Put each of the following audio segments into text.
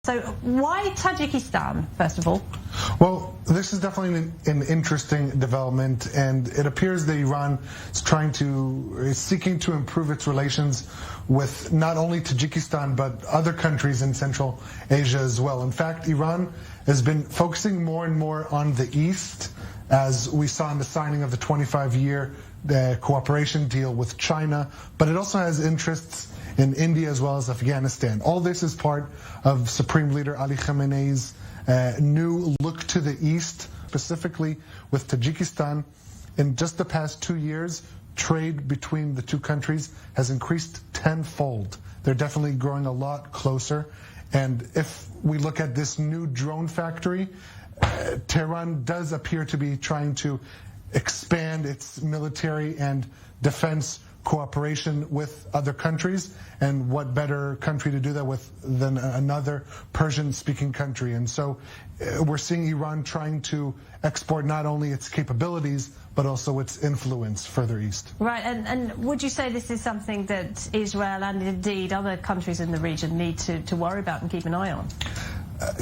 So why Tajikistan, first of all? Well, this is definitely an interesting development, and it appears that Iran is seeking to improve its relations with not only Tajikistan but other countries in Central Asia as well. In fact, Iran has been focusing more and more on the East, as we saw in the signing of the 25-year cooperation deal with China, but it also has interests in India as well as Afghanistan. All this is part of Supreme Leader Ali Khamenei's new look to the East, specifically with Tajikistan. In just the past 2 years, trade between the two countries has increased tenfold. They're definitely growing a lot closer. And if we look at this new drone factory, Tehran does appear to be trying to expand its military and defense cooperation with other countries, and what better country to do that with than another Persian-speaking country. And so we're seeing Iran trying to export not only its capabilities but also its influence further east. Right, and would you say this is something that Israel and indeed other countries in the region need to worry about and keep an eye on?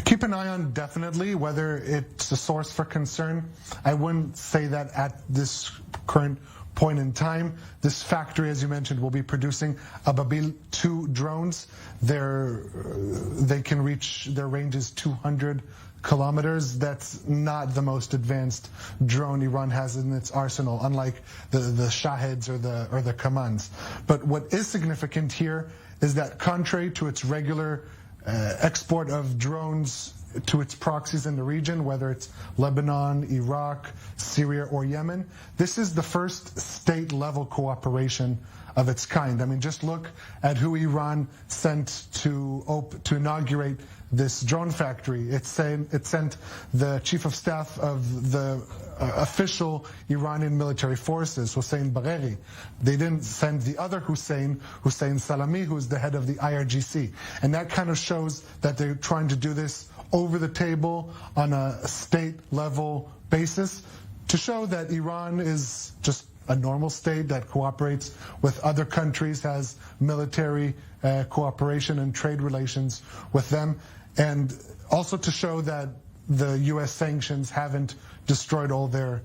Keep an eye on, definitely. Whether it's a source for concern, I wouldn't say that at this current point in time. This factory, as you mentioned, will be producing Ababil 2 drones. They can reach, their range is 200 kilometers. That's not the most advanced drone Iran has in its arsenal, unlike the Shahids or the Kamans. But what is significant here is that, contrary to its regular export of drones to its proxies in the region, whether it's Lebanon, Iraq, Syria, or Yemen, this is the first state-level cooperation of its kind. I mean, just look at who Iran sent to inaugurate this drone factory. It sent the chief of staff of the official Iranian military forces, Hossein Bagheri. They didn't send the other Hussein Salami, who's the head of the IRGC. And that kind of shows that they're trying to do this over the table on a state-level basis to show that Iran is just a normal state that cooperates with other countries, has military cooperation and trade relations with them, and also to show that the U.S. sanctions haven't destroyed all their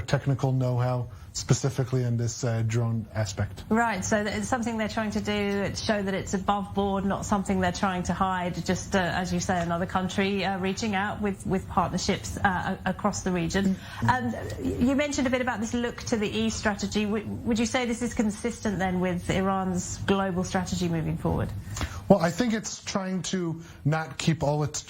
technical know-how, specifically in this drone aspect. Right, so it's something they're trying to do to show that it's above board, not something they're trying to hide, just as you say, another country reaching out with partnerships across the region. And you mentioned a bit about this look to the East strategy. Would you say this is consistent then with Iran's global strategy moving forward? Well, I think it's trying to not keep all its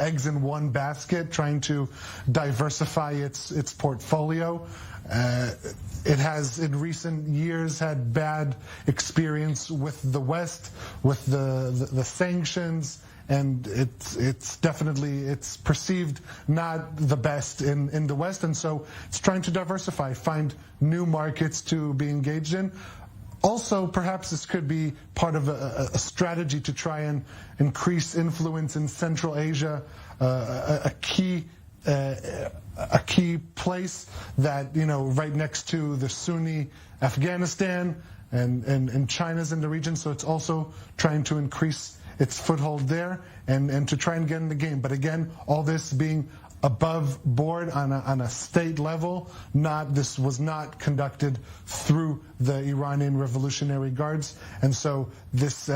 eggs in one basket, trying to diversify its portfolio. It has in recent years had bad experience with the West, with the sanctions, and it's perceived not the best in the West, and so it's trying to diversify, find new markets to be engaged in. Also, perhaps this could be part of a strategy to try and increase influence in Central Asia, a key place that, right next to the Sunni Afghanistan and China's in the region. So it's also trying to increase its foothold there and to try and get in the game. But again, all this being above board on a state level. This was not conducted through the Iranian Revolutionary Guards, and so this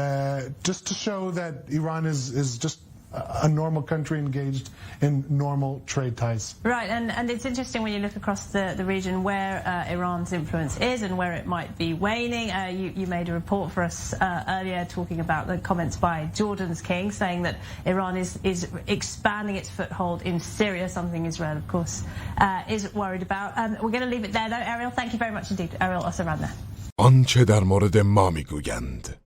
just to show that Iran is just a normal country engaged in normal trade ties. Right, and it's interesting when you look across the region where Iran's influence is and where it might be waning. You made a report for us earlier talking about the comments by Jordan's king, saying that Iran is expanding its foothold in Syria, something Israel, of course, is worried about. We're going to leave it there, though. Ariel, thank you very much indeed. Ariel Osaranda. آنچه در مورد ما میگویند